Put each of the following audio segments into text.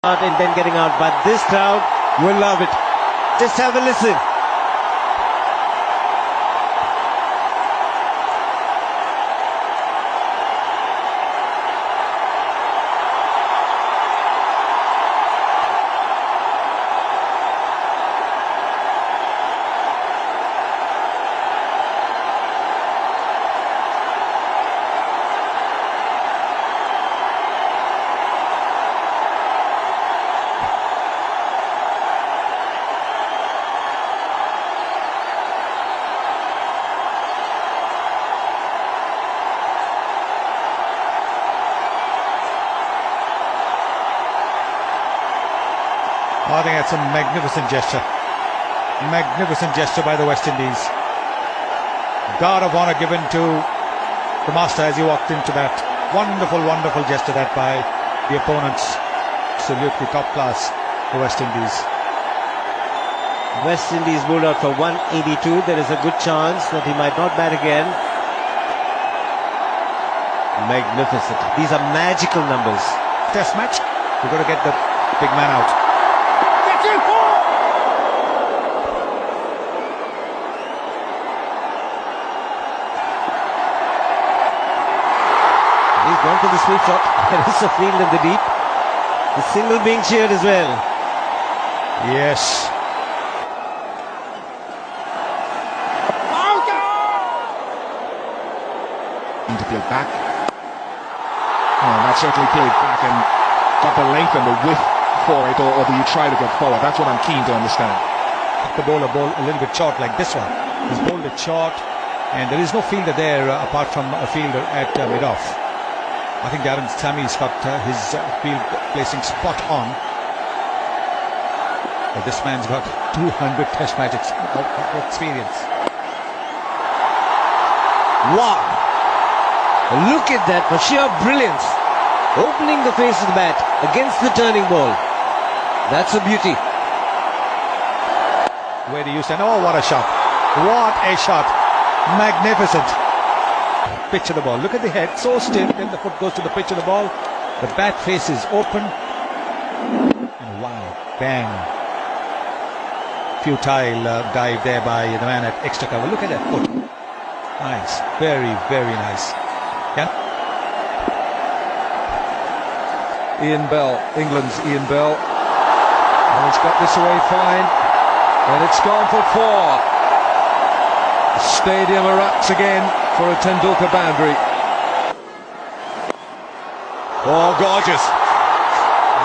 out and then getting out, but this crowd will love it. Just have a listen. I think that's a magnificent gesture. Magnificent gesture by the West Indies. Guard of honour given to the master as he walked into bat. Wonderful, wonderful gesture that by the opponents. Absolutely top class, the West Indies. West Indies bowled out for 182. There is a good chance that he might not bat again. Magnificent. These are magical numbers. Test match. We've got to get the big man out. He's gone for the sweet shot. There is a field in the deep. The single being cheered as well. Yes. To play back. Oh, that certainly played back and got the length and the width for it, or do you try to get forward? That's what I'm keen to understand. The bowler bowled a little bit short like this one. He's bowled it short, and there is no fielder there apart from a fielder at mid-off. I think Darren Sammy's got his field placing spot on. But this man's got 200 test matches of experience. Wow! Look at that for sheer brilliance. Opening the face of the bat against the turning ball. That's a beauty. Where do you stand? Oh, what a shot. What a shot. Magnificent. Pitch of the ball. Look at the head, so still. Then the foot goes to the pitch of the ball. The bat face is open. And wow, bang. Futile dive there by the man at extra cover. Look at that foot. Nice. Very, very nice. Yeah. Ian Bell, England's Ian Bell. And he's got this away fine. And it's gone for 4. The stadium erupts again for a Tendulkar boundary. Oh, gorgeous.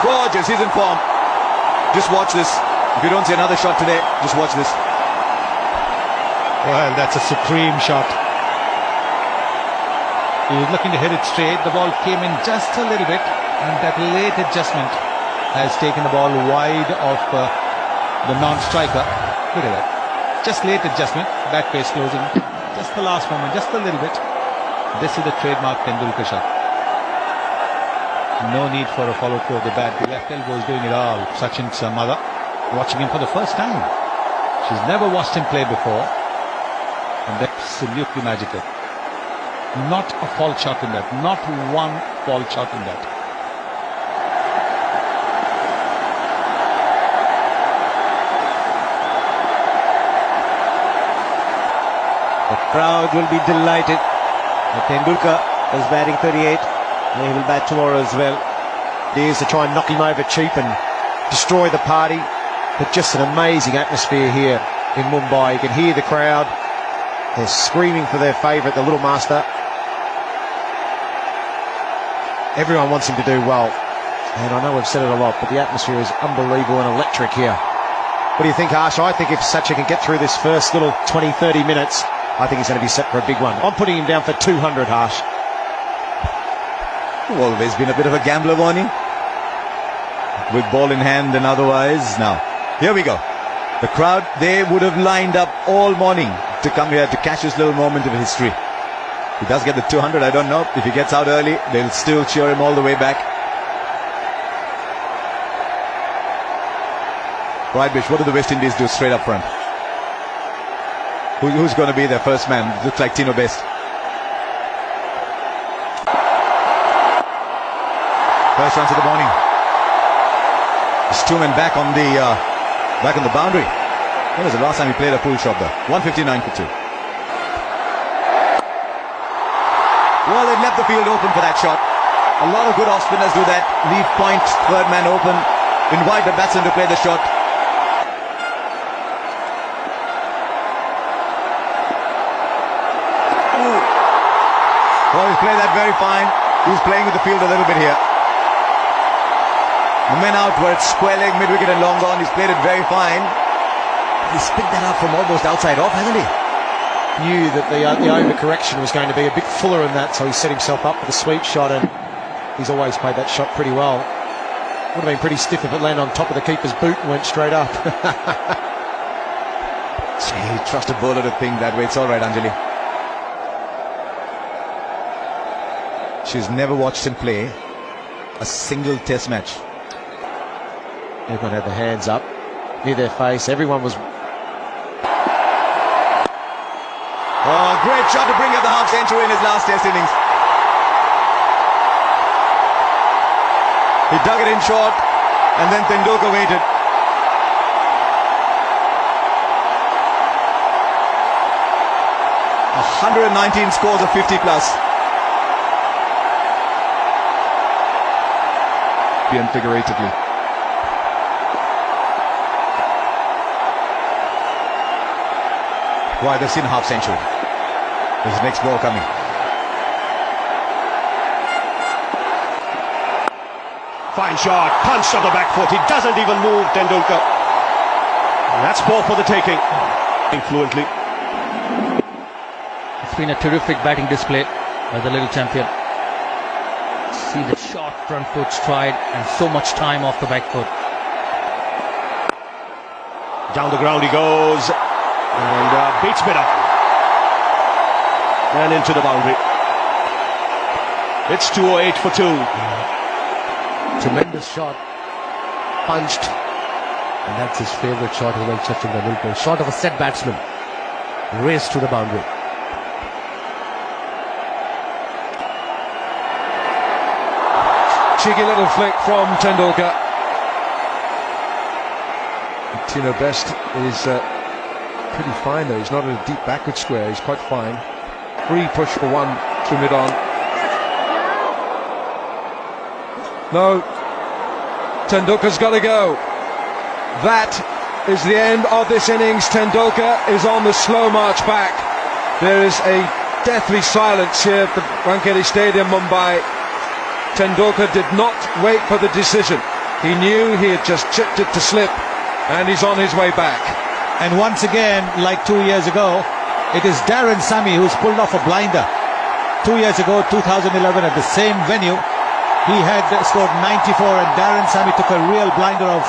Gorgeous, he's in form. Just watch this. If you don't see another shot today, just watch this. Well, that's a supreme shot. He was looking to hit it straight. The ball came in just a little bit, and that late adjustment has taken the ball wide of the non-striker. Look at that. Just late adjustment, back face closing. Just the last moment, just a little bit. This is the trademark Tendulkar shot. No need for a follow-through of the bat. The left elbow is doing it all. Sachin's mother, watching him for the first time. She's never watched him play before. And that's absolutely magical. Not a fault shot in that. Not one fault shot in that. The crowd will be delighted. Tendulkar is batting 38. And he will bat tomorrow as well. Dares to try and knock him over cheap and destroy the party. But just an amazing atmosphere here in Mumbai. You can hear the crowd. They're screaming for their favourite, the little master. Everyone wants him to do well. And I know we've said it a lot, but the atmosphere is unbelievable and electric here. What do you think, Harsh? I think if Sachin can get through this first little 20-30 minutes, I think he's going to be set for a big one. I'm putting him down for 200, Harsh. You've always been a bit of a gambler, Warnie. With ball in hand and otherwise. Now, here we go. The crowd, they would have lined up all morning to come here to catch this little moment of history. He does get the 200, I don't know. If he gets out early, they'll still cheer him all the way back. Right, Bish, what do the West Indies do straight up front? Who's going to be their first man? Looks like Tino Best. First runs of the morning. There's two men back on the boundary. When was the last time he played a full shot there? 159 for 2. Well, they've left the field open for that shot. A lot of good off spinners do that. Leave point, third man open, invite the batsman to play the shot. Well, he's played that very fine. He's playing with the field a little bit here. The men out were at square leg, mid-wicket and long on. He's played it very fine. He's picked that up from almost outside off, hasn't he? Knew that the overcorrection was going to be a bit fuller than that, so he set himself up for the sweep shot, and he's always played that shot pretty well. Would have been pretty stiff if it landed on top of the keeper's boot and went straight up. Gee, trust a bowler to think that way. It's all right, Anjali. She's never watched him play a single test match. They've got to have their hands up near their face. Everyone was... Oh, great shot to bring up the half century in his last test innings. He dug it in short, and then Tendulkar waited. "119 scores of 50 plus. And figuratively. Why, they've seen a half century. There's the next ball coming. Fine shot, punched on the back foot. He doesn't even move, Tendulkar. That's ball for the taking. Fluently. It's been a terrific batting display by the little champion. See the short front foot stride and so much time off the back foot. Down the ground he goes and beats mid up and into the boundary. It's 208 for 2. Tremendous shot, punched, and that's his favourite shot as well, Sachin Tendulkar. Shot of a set batsman, raced to the boundary. Cheeky little flick from Tendulkar. Tino Best is pretty fine though. He's not in a deep backward square. He's quite fine. Free push for one through mid-on. No, Tendulkar's got to go. That is the end of this innings. Tendulkar is on the slow march back. There is a deathly silence here at the Wankhede Stadium, Mumbai. Tendulkar did not wait for the decision. He knew he had just chipped it to slip, and he's on his way back. And once again, like 2 years ago, it is Darren Sammy who's pulled off a blinder. 2 years ago, 2011, at the same venue, he had scored 94, and Darren Sammy took a real blinder of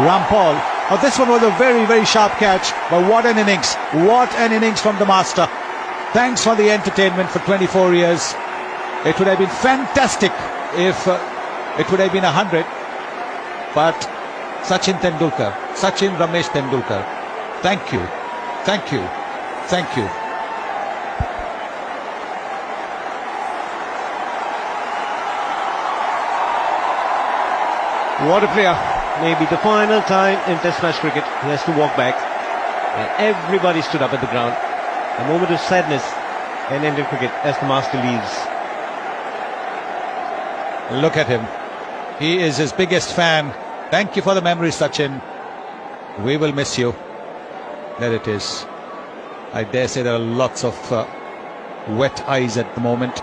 Rampal. Now this one was a very, very sharp catch, but what an innings. What an innings from the master. Thanks for the entertainment for 24 years. It would have been fantastic if it would have been 100, but Sachin Tendulkar, Sachin Ramesh Tendulkar, thank you, thank you, thank you. What a player. Maybe the final time in Test match cricket he has to walk back, and everybody stood up at the ground. A moment of sadness in Indian cricket as the master leaves. Look at him. He is his biggest fan. Thank you for the memories, Sachin. We will miss you. There it is. I dare say there are lots of wet eyes at the moment.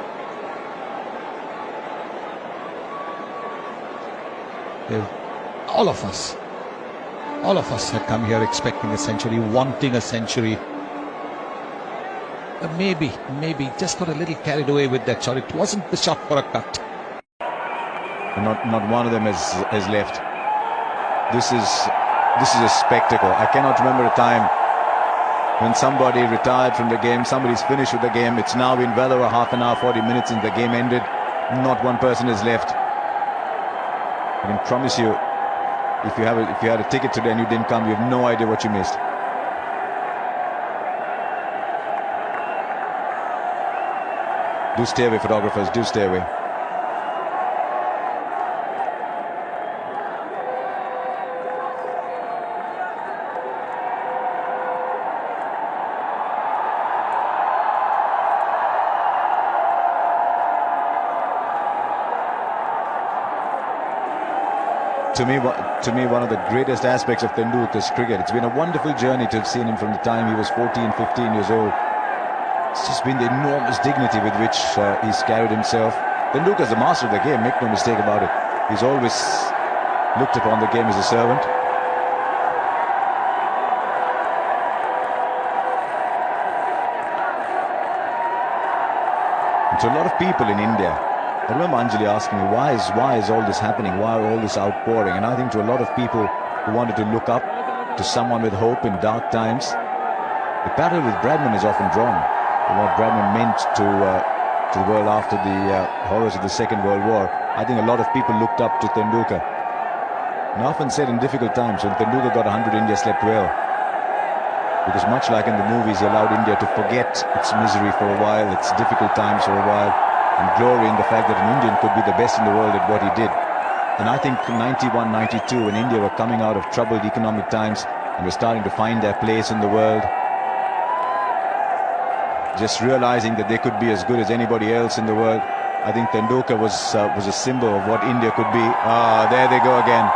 All of us had come here expecting a century, wanting a century. But maybe just got a little carried away with that shot. It wasn't the shot for a cut. Not one of them has left. This is a spectacle. I cannot remember a time when somebody retired from the game, somebody's finished with the game. It's now been well over half an hour, 40 minutes since the game ended. Not one person is left. I can promise you, if you had a ticket today and you didn't come, you have no idea what you missed. Do stay away, photographers, do stay away. to me, one of the greatest aspects of Tendulkar's cricket. It's been a wonderful journey to have seen him from the time he was 14, 15 years old. It's just been the enormous dignity with which he's carried himself. Tendulkar's the master of the game, make no mistake about it. He's always looked upon the game as a servant. And to a lot of people in India, I remember Anjali asking me, why is all this happening? Why all this outpouring? And I think to a lot of people who wanted to look up to someone with hope in dark times, the parallel with Bradman is often drawn. What Bradman meant to the world after the horrors of the Second World War. I think a lot of people looked up to Tendulkar. And often said in difficult times, when Tendulkar got 100, India slept well. Because much like in the movies, he allowed India to forget its misery for a while, its difficult times for a while, and glory in the fact that an Indian could be the best in the world at what he did. And I think 91, 92, when India were coming out of troubled economic times and were starting to find their place in the world, just realizing that they could be as good as anybody else in the world, I think Tendulkar was a symbol of what India could be. There they go again.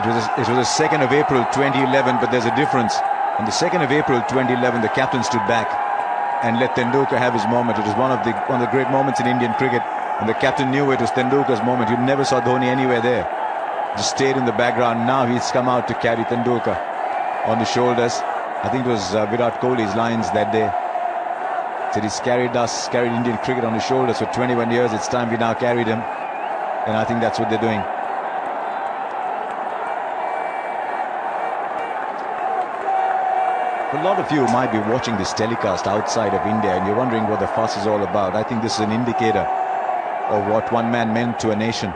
It was the 2nd of April 2011, but there's a difference. On the 2nd of April 2011, the captain stood back and let Tendulkar have his moment. It was one of the great moments in Indian cricket, and the captain knew it was Tendulkar's moment. You never saw Dhoni anywhere there. Just stayed in the background. Now he's come out to carry Tendulkar on his shoulders. I think it was Virat Kohli's lines that day. Said he's carried Indian cricket on his shoulders for 21 years. It's time we now carried him. And I think that's what they're doing. A lot of you might be watching this telecast outside of India and you're wondering what the fuss is all about. I think this is an indicator of what one man meant to a nation.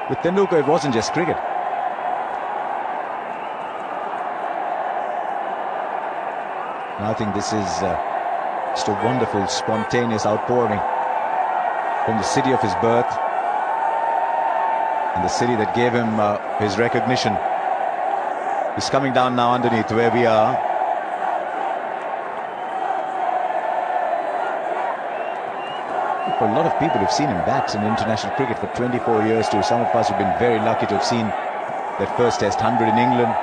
With Tendulkar, it wasn't just cricket. And I think this is just a wonderful, spontaneous outpouring from the city of his birth and the city that gave him his recognition. He's coming down now underneath where we are. For a lot of people who've seen him bat in international cricket for 24 years too. Some of us have been very lucky to have seen that first Test 100 in England.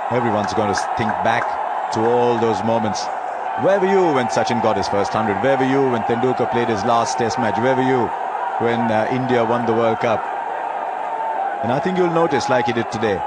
Everyone's going to think back to all those moments. Where were you when Sachin got his first 100? Where were you when Tendulkar played his last Test match? Where were you when India won the World Cup? And I think you'll notice, like he did today,